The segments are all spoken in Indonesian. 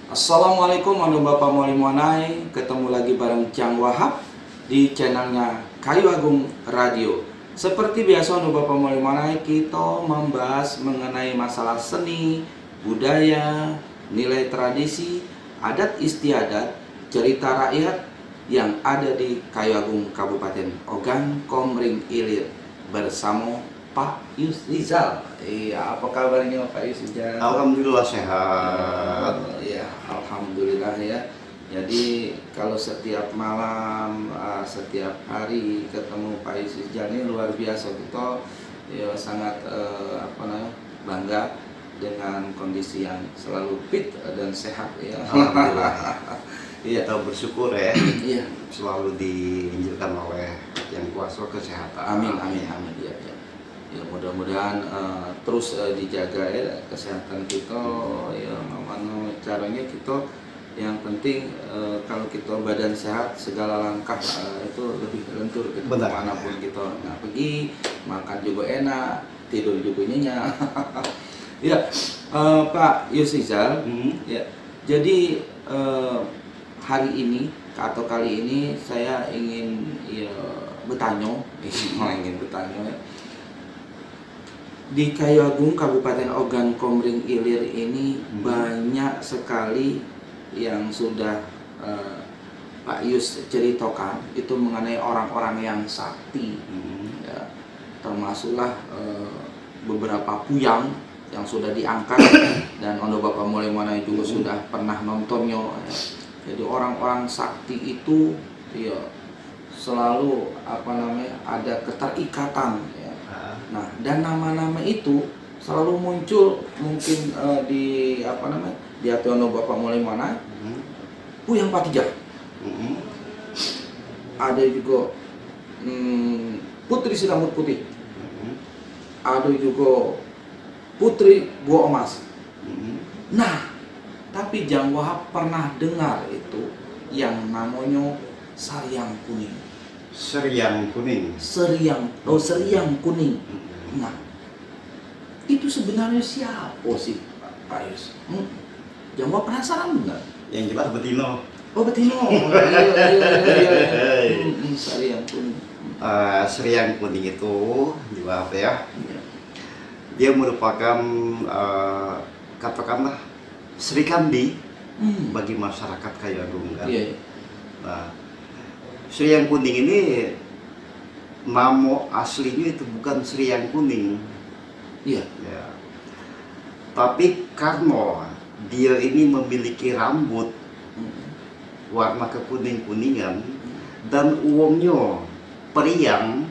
Assalamualaikum warahmatullahi wabarakatuh. Ketemu lagi bareng Cang Wahab di channelnya Kayu Agung Radio. Seperti biasa Bapak Wabarakatuh, kita membahas mengenai masalah seni, budaya, nilai tradisi, adat istiadat, cerita rakyat yang ada di Kayu Agung Kabupaten Ogan Komering Ilir bersama Pak Yusrizal. Iya, apa kabarnya Pak Yusrizal? Alhamdulillah sehat. Ya, alhamdulillah ya. Jadi kalau setiap malam, setiap hari ketemu Pak Yusrizal ini luar biasa. Kita ya sangat bangga dengan kondisi yang selalu fit dan sehat ya. Alhamdulillah. Iya. Kita bersyukur ya. Iya. Selalu diinjilkan oleh yang kuasa kesehatan. Amin, amin, amin. Ya, ya. Ya, mudah-mudahan terus dijaga ya kesehatan kita. Ya, mana caranya kita yang penting kalau kita badan sehat segala langkah itu lebih lentur gitu. Manapun kita pergi, makan juga enak, tidur juga nyenyak. Ya, Pak Yusrizal. Ya, jadi hari ini atau kali ini saya ingin bertanya ya. Di Kayu Agung Kabupaten Ogan Komering Ilir ini banyak sekali yang sudah Pak Yus ceritakan itu mengenai orang-orang yang sakti, ya, termasuklah beberapa puyang yang sudah diangkat dan Ondo Bapak mulai mana juga sudah pernah nontonnya. Ya. Jadi orang-orang sakti itu ya selalu ada keterikatan. Ya. Nah, dan nama-nama itu selalu muncul mungkin di di Atono Bapak mulai mana? Puyang Patijah. Ada juga Putri Sinamut Putih. Ada juga Putri Buah Emas. Nah, tapi Jang Wahab pernah dengar itu yang namanya Seriang Kuning. Seriang Kuning. Seriang Kuning. Nah, itu sebenarnya siapa sih Pak Yus? Jang Wahab penasaran enggak? Yang jelas Betino. Oh, Betino. Iya. Seriang Kuning. Seriang Kuning itu jawab ya. Dia merupakan katakanlah Sri Kandi bagi masyarakat Kayu Agung kan. Iya. Nah, Seriang Kuning ini nama aslinya itu bukan Seriang Kuning. Iya. Ya. Tapi karena dia ini memiliki rambut warna kekuning-kuningan dan uangnya periang,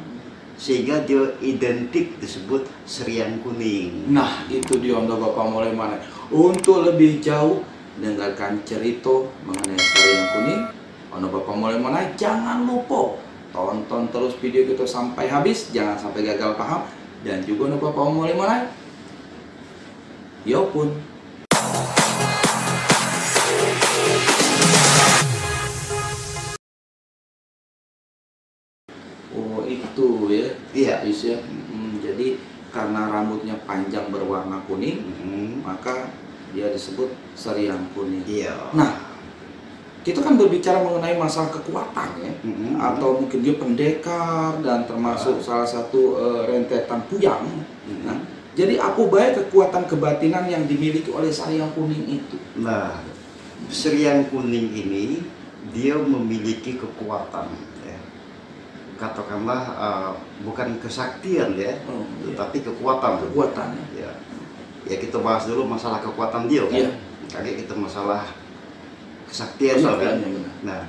sehingga dia identik disebut Seriang Kuning. Nah, itu dia Ondo Bapak mulai mana. Untuk lebih jauh dengarkan cerita mengenai Seriang Kuning, Ondo Bapak mulai mana, jangan lupa tonton terus video kita sampai habis, jangan sampai gagal paham. Dan juga Ondo Bapak mulai mana, ya pun. Oh, itu ya. Iya. Ya. Jadi karena rambutnya panjang berwarna kuning, maka dia disebut Seriang Kuning. Iya. Nah, kita kan berbicara mengenai masalah kekuatan ya, atau mungkin dia pendekar dan termasuk salah satu rentetan puyang. Nah, jadi apa baik kekuatan kebatinan yang dimiliki oleh Seriang Kuning itu? Nah, Seriang Kuning ini dia memiliki kekuatan, ya. Katakanlah bukan kesaktian ya, tetapi kekuatan. Kekuatan ya. Ya kita bahas dulu masalah kekuatan dia kan. Iya. Kali kita masalah kesaktian kan. Nah,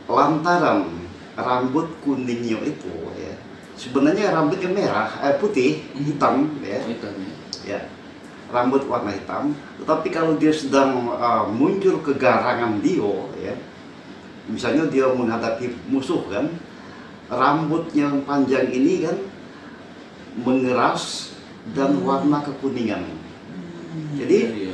lantaran rambut kuningnya itu ya, sebenarnya rambutnya merah, putih, hitam ya. Ya, rambut warna hitam. Tetapi kalau dia sedang muncul kegarangan dia ya, misalnya dia menghadapi musuh kan, rambut yang panjang ini kan mengeras dan warna kekuningan. Jadi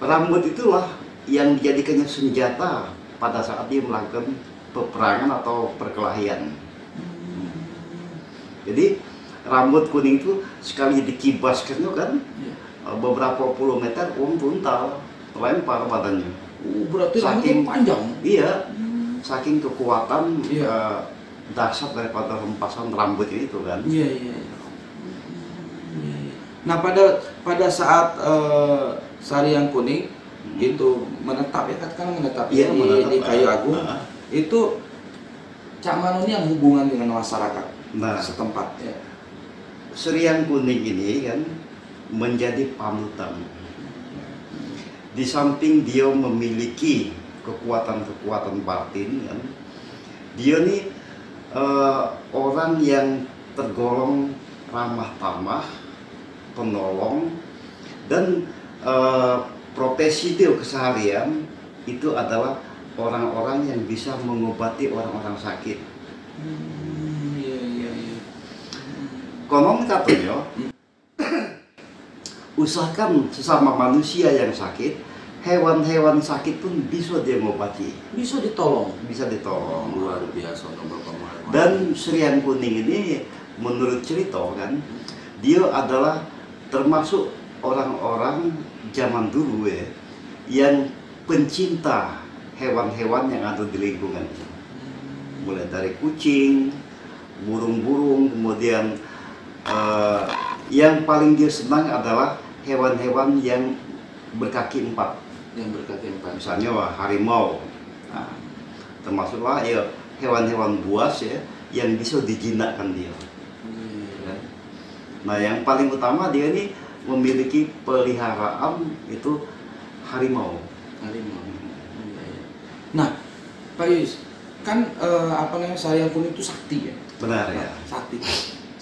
rambut itulah yang dijadikannya senjata pada saat dia melakukan peperangan atau perkelahian. Jadi rambut kuning itu sekali dikibaskan kan beberapa puluh meter tuntal. terlempar badannya. Berarti saking panjang. Iya, saking kekuatan dahsyat daripada hempasan rambut itu kan. Iya. Nah pada saat sari yang kuning itu menetap ya, katakan menetap, di Kayu Agung, itu Cak Manu ini yang hubungan dengan masyarakat setempat ya. Sri yang kuning ini kan menjadi panutan. Di samping dia memiliki kekuatan-kekuatan batin kan, dia nih orang yang tergolong ramah tamah, penolong, dan profesi dia keseharian itu adalah orang-orang yang bisa mengobati orang-orang sakit. Iya. Konon katanya, usahakan sesama manusia yang sakit, hewan-hewan sakit pun bisa dia mengobati. Bisa ditolong. Luar biasa Bapak. Dan Sri yang kuning ini menurut cerita kan, dia adalah termasuk orang-orang zaman dulu ya, yang pencinta hewan-hewan yang ada di lingkungan. Mulai dari kucing, burung-burung, kemudian yang paling dia senang adalah hewan-hewan yang berkaki empat. Misalnya harimau. Nah, termasuklah ya hewan-hewan buas ya yang bisa dijinakkan dia. Nah, yang paling utama dia ini memiliki peliharaan itu harimau. Nah, Pak Yus, kan Sari yang kuning itu sakti ya? Benar ya. Sakti.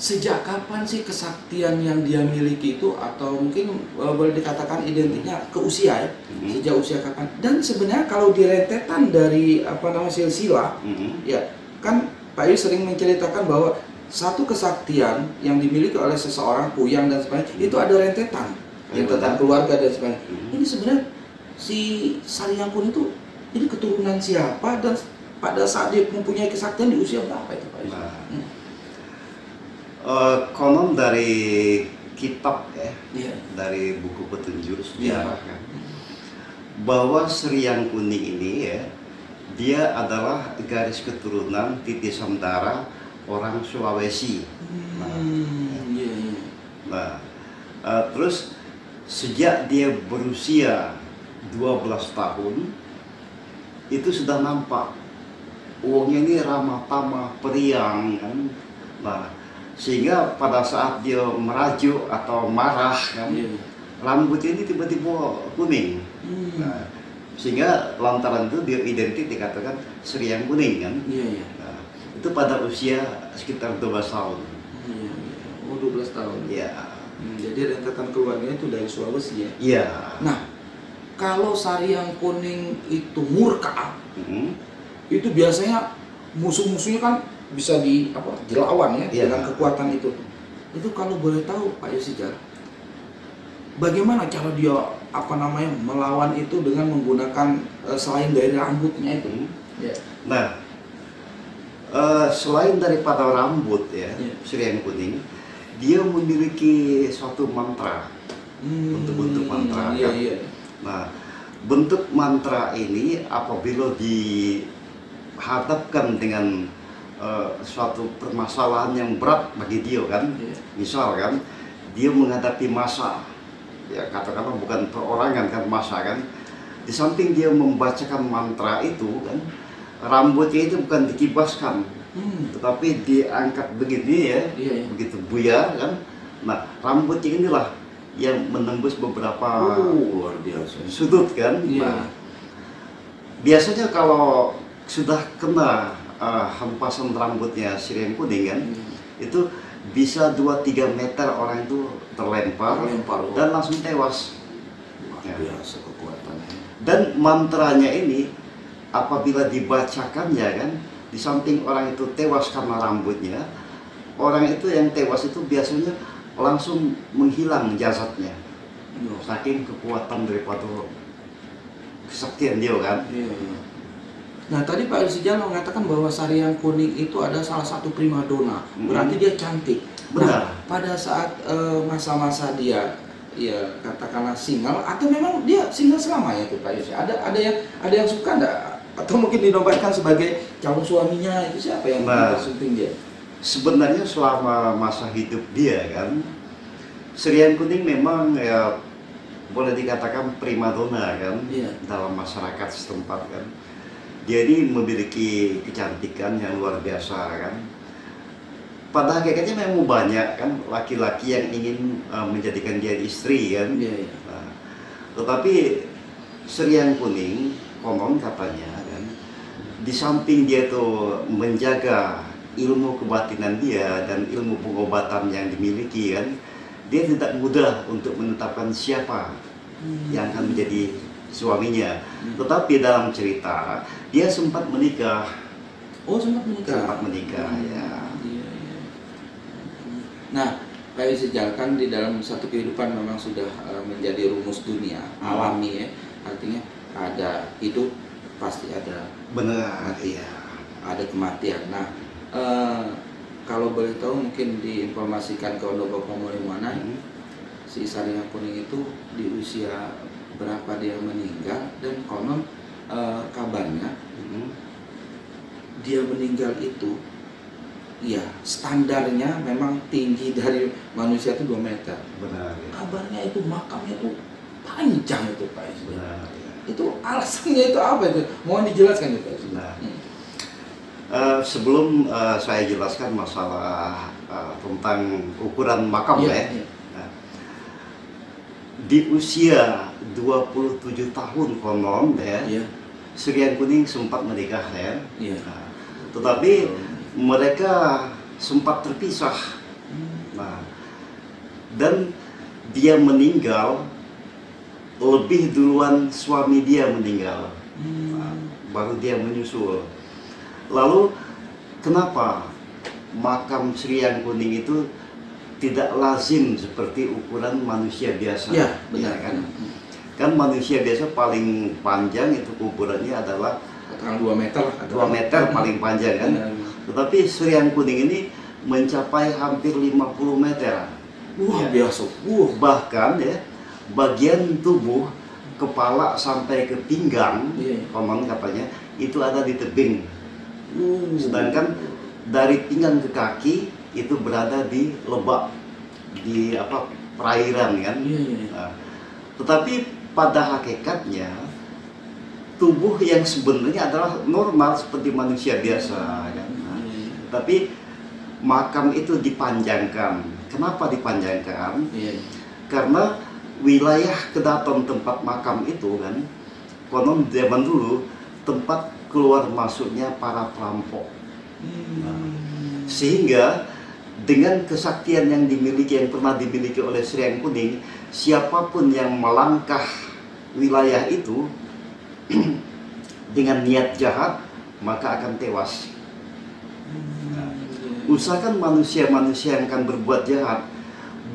Sejak kapan sih kesaktian yang dia miliki itu, atau mungkin boleh dikatakan identiknya ke usia ya? Sejak usia kapan? Dan sebenarnya kalau direntetan dari silsilah, ya kan Pak Yus sering menceritakan bahwa satu kesaktian yang dimiliki oleh seseorang, puyang dan sebagainya, itu ada rentetan keluarga dan sebagainya. Ini sebenarnya si Sari yang kuning itu ini keturunan siapa, dan pada saat dia mempunyai kesaktian di usia berapa itu Pak Yus? Konon dari kitab dari buku petunjuk sejarah kan, bahwa Sri yang kuning ini ya, dia adalah garis keturunan titisan darah orang Sulawesi. Terus sejak dia berusia 12 tahun itu sudah nampak uangnya ini ramah tamah, periang kan. Nah, sehingga pada saat dia merajuk atau marah kan, rambutnya ini tiba-tiba kuning. Nah, sehingga lantaran itu dia identik dikatakan Sri yang kuning kan. Nah, itu pada usia sekitar 12 tahun. 12 tahun. Iya. Jadi rentetan keluarganya itu dari Sulawesi ya. Iya. Nah, kalau Sari yang kuning itu murka, itu biasanya musuh-musuhnya kan bisa dilawan ya dengan kekuatan itu. Itu kalau boleh tahu Pak Yosijar, bagaimana cara dia melawan itu dengan menggunakan selain dari rambutnya itu? Nah, selain daripada rambut ya, Sri yang kuning, dia memiliki suatu mantra, bentuk-bentuk mantra kan. Nah, bentuk mantra ini apabila dihadapkan dengan suatu permasalahan yang berat bagi dia kan, misal kan dia menghadapi masa, ya katakanlah bukan perorangan kan, masa kan, di samping dia membacakan mantra itu kan, rambutnya itu bukan dikibaskan, tetapi diangkat begini ya, begitu buyar kan. Nah, rambutnya inilah yang menembus beberapa luar biasa sudut kan. Nah, biasanya kalau sudah kena hempasan rambutnya Sri yang kuning kan, itu bisa 2-3 meter orang itu terlempar dan langsung tewas. Luar biasa kekuatannya. Dan mantranya ini apabila dibacakannya kan, di samping orang itu tewas karena rambutnya, orang itu yang tewas itu biasanya langsung menghilang jasadnya. Saking kekuatan daripada kesaktian dia kan. Nah, tadi Pak Yosijar mengatakan bahwa Sari yang kuning itu ada salah satu primadona, berarti dia cantik. Benar. Nah, pada saat masa-masa dia ya katakanlah single, atau memang dia single selamanya tuh Pak Yus? Ada yang suka enggak? Atau mungkin dinobatkan sebagai calon suaminya, itu siapa yang syuting dia? Sebenarnya selama masa hidup dia kan, Srian Kuning memang ya boleh dikatakan primadona kan, dalam masyarakat setempat kan. Jadi memiliki kecantikan yang luar biasa kan. Pada hakikatnya memang banyak kan laki-laki yang ingin menjadikan dia istri kan. Nah, tetapi Srian Kuning konon katanya kan, di samping dia tuh menjaga ilmu kebatinan dia dan ilmu pengobatan yang dimiliki kan, dia tidak mudah untuk menetapkan siapa yang akan menjadi suaminya. Tetapi dalam cerita dia sempat menikah. Oh, sempat menikah. Sempat menikah ya. Nah, Pak Yus Rijal kan di dalam satu kehidupan memang sudah menjadi rumus dunia alami ya. Artinya ada hidup pasti ada benar ya. Ada kematian. Nah, kalau boleh tahu mungkin diinformasikan ke Ondo Mana si Srian Kuning itu di usia berapa dia meninggal, dan konon kabarnya dia meninggal itu ya standarnya memang tinggi dari manusia itu 2 meter. Benar ya. Kabarnya itu makamnya itu panjang itu Pak Yus. Benar ya. Itu alasannya itu apa itu? Mohon dijelaskan itu Pak Yus. Nah, sebelum saya jelaskan masalah tentang ukuran makam ya. Nah, di usia 27 tahun konon ya, Srian Kuning sempat menikah ya. Nah, tetapi mereka sempat terpisah. Nah, dan dia meninggal lebih duluan suami dia meninggal. Nah, baru dia menyusul. Lalu kenapa makam Srian Kuning itu tidak lazim seperti ukuran manusia biasa? Ya, benar kan? Kan manusia biasa paling panjang itu kuburannya adalah 2 meter. 2 meter paling panjang kan? Tetapi Srian Kuning ini mencapai hampir 50 meter. Wah, biasa. Bahkan ya, bagian tubuh kepala sampai ke pinggang, konon katanya itu ada di tebing. Sedangkan dari pinggang ke kaki itu berada di lebak, di perairan kan. Nah, tetapi pada hakikatnya tubuh yang sebenarnya adalah normal seperti manusia biasa kan. Nah, tapi makam itu dipanjangkan. Kenapa dipanjangkan? Karena wilayah kedaton tempat makam itu kan, konon zaman dulu tempat keluar masuknya para perampok. Nah, sehingga dengan kesaktian yang pernah dimiliki oleh Srian Kuning, siapapun yang melangkah wilayah itu dengan niat jahat maka akan tewas. Nah, usahakan manusia-manusia yang akan berbuat jahat,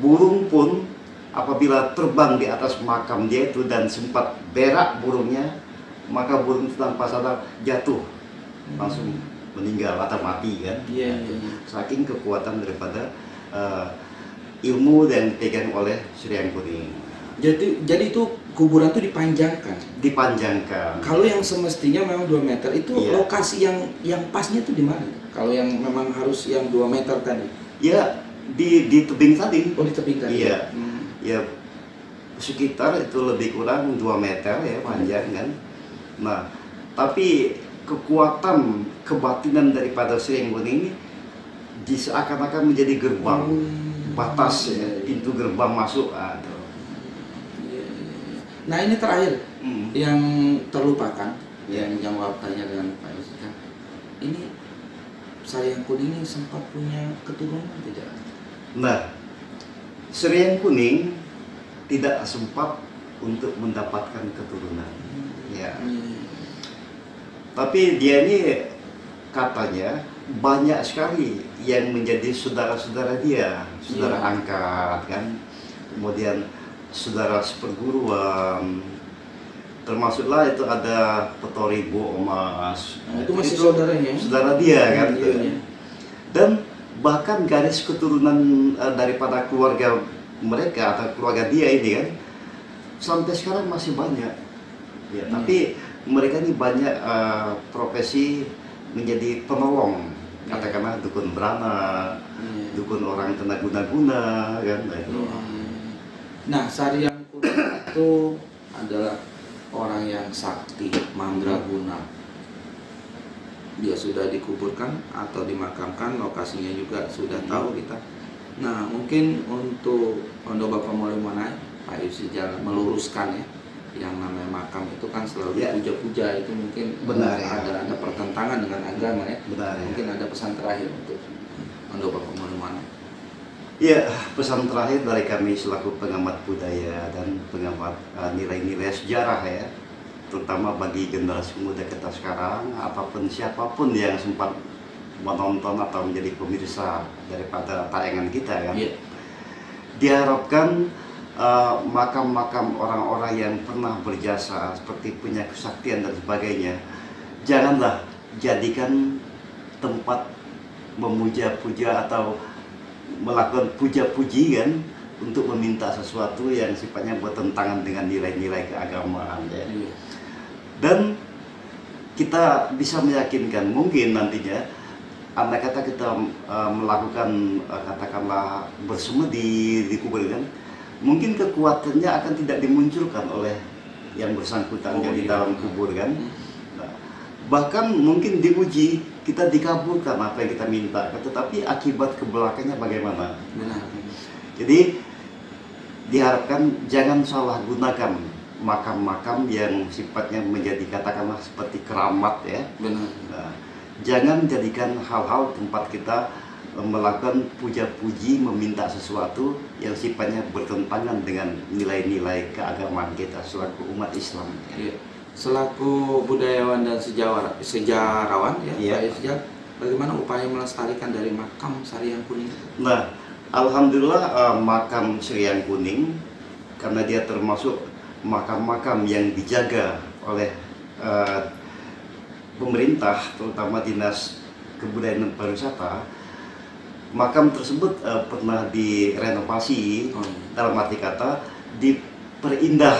burung pun apabila terbang di atas makam dia itu dan sempat berak burungnya, maka burung itu tanpa sadar jatuh, langsung meninggal atau mati kan. Saking kekuatan daripada ilmu yang dipegang oleh Srian Kuning. Jadi itu kuburan itu dipanjangkan. Kalau yang semestinya memang 2 meter itu lokasi yang pasnya itu di mana? Kalau yang memang harus yang 2 meter tadi? Ya di tebing tadi. Oh, di tebing tadi. Iya. Ya sekitar itu lebih kurang 2 meter ya panjang kan. Nah, tapi kekuatan kebatinan daripada Srian Kuning ini seakan-akan menjadi gerbang batas ya, pintu gerbang masuk. Nah, ini terakhir yang terlupakan yang jawab tanya dengan Pak Yus. Ini Srian Kuning ini sempat punya keturunan tidak? Nah, Srian Kuning tidak sempat untuk mendapatkan keturunan. Ya. Tapi dia ini katanya banyak sekali yang menjadi saudara-saudara dia, saudara angkat kan, kemudian saudara seperguruan, termasuklah itu ada Petori Bu Omas. Itu masih saudaranya? Saudara dia kan. Dan bahkan garis keturunan daripada keluarga mereka atau keluarga dia ini kan sampai sekarang masih banyak ya, tapi mereka ini banyak profesi menjadi penolong, katakanlah dukun beranak, dukun orang kena guna-guna kan. Nah, Saryang Kuning itu adalah orang yang sakti, mandraguna. Dia sudah dikuburkan atau dimakamkan, lokasinya juga sudah tahu kita. Nah, mungkin untuk Bapak Molemonai, Pak Yusijal meluruskan ya, yang namanya makam itu kan selalu dipuja-puja, itu mungkin benar ada pertentangan dengan agama ya. Benar, mungkin ada pesan terakhir untuk Bapak Molemonai. Ya, pesan terakhir dari kami selaku pengamat budaya dan pengamat nilai-nilai sejarah ya, terutama bagi generasi muda kita sekarang, apapun siapapun yang sempat menonton atau menjadi pemirsa daripada tayangan kita kan, diharapkan makam-makam orang-orang yang pernah berjasa seperti punya kesaktian dan sebagainya, janganlah jadikan tempat memuja-puja atau melakukan puja-puji kan untuk meminta sesuatu yang sifatnya bertentangan dengan nilai-nilai keagamaan ya. Dan kita bisa meyakinkan mungkin nantinya andai kata kita melakukan katakanlah bersemedi di kubur kan, mungkin kekuatannya akan tidak dimunculkan oleh yang bersangkutan di dalam kubur kan. Nah, bahkan mungkin diuji, kita dikabulkan apa yang kita minta, tetapi akibat ke belakangnya bagaimana. Jadi diharapkan jangan salah gunakan makam-makam yang sifatnya menjadi katakanlah seperti keramat ya. Nah, jangan jadikan hal-hal tempat kita melakukan puja-puji, meminta sesuatu yang sifatnya bertentangan dengan nilai-nilai keagamaan kita selaku umat Islam. Selaku budayawan dan sejarawan ya, Pak Yusijal, bagaimana upaya melestarikan dari makam Saryang Kuning? Nah, alhamdulillah makam Saryang Kuning karena dia termasuk makam-makam yang dijaga oleh pemerintah, terutama Dinas Kebudayaan dan Pariwisata. Makam tersebut pernah direnovasi, dalam arti kata diperindah,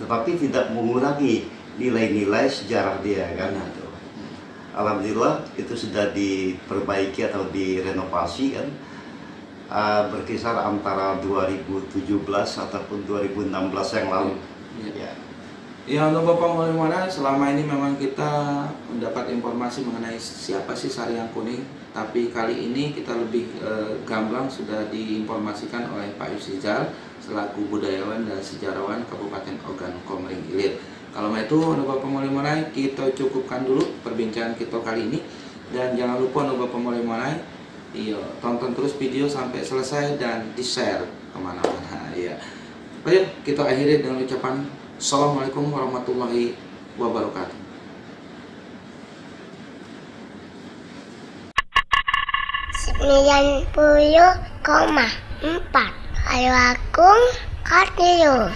tetapi tidak mengurangi nilai-nilai sejarah dia kan. Alhamdulillah itu sudah diperbaiki atau direnovasi kan, berkisar antara 2017 ataupun 2016 yang lalu. Ya, untuk Bapak Molemonai, selama ini memang kita mendapat informasi mengenai siapa sih Saryang Kuning, tapi kali ini kita lebih gamblang sudah diinformasikan oleh Pak Yusijal selaku budayawan dan sejarawan Kabupaten Ogan Komering Ilir. Kalau itu untuk Bapak Molemonai, kita cukupkan dulu perbincangan kita kali ini, dan jangan lupa untuk Bapak Molemonai, tonton terus video sampai selesai dan di-share kemana-mana ya. Baik, kita akhiri dengan ucapan Assalamualaikum warahmatullahi wabarakatuh. 90,4 Ayo Agung Kartio.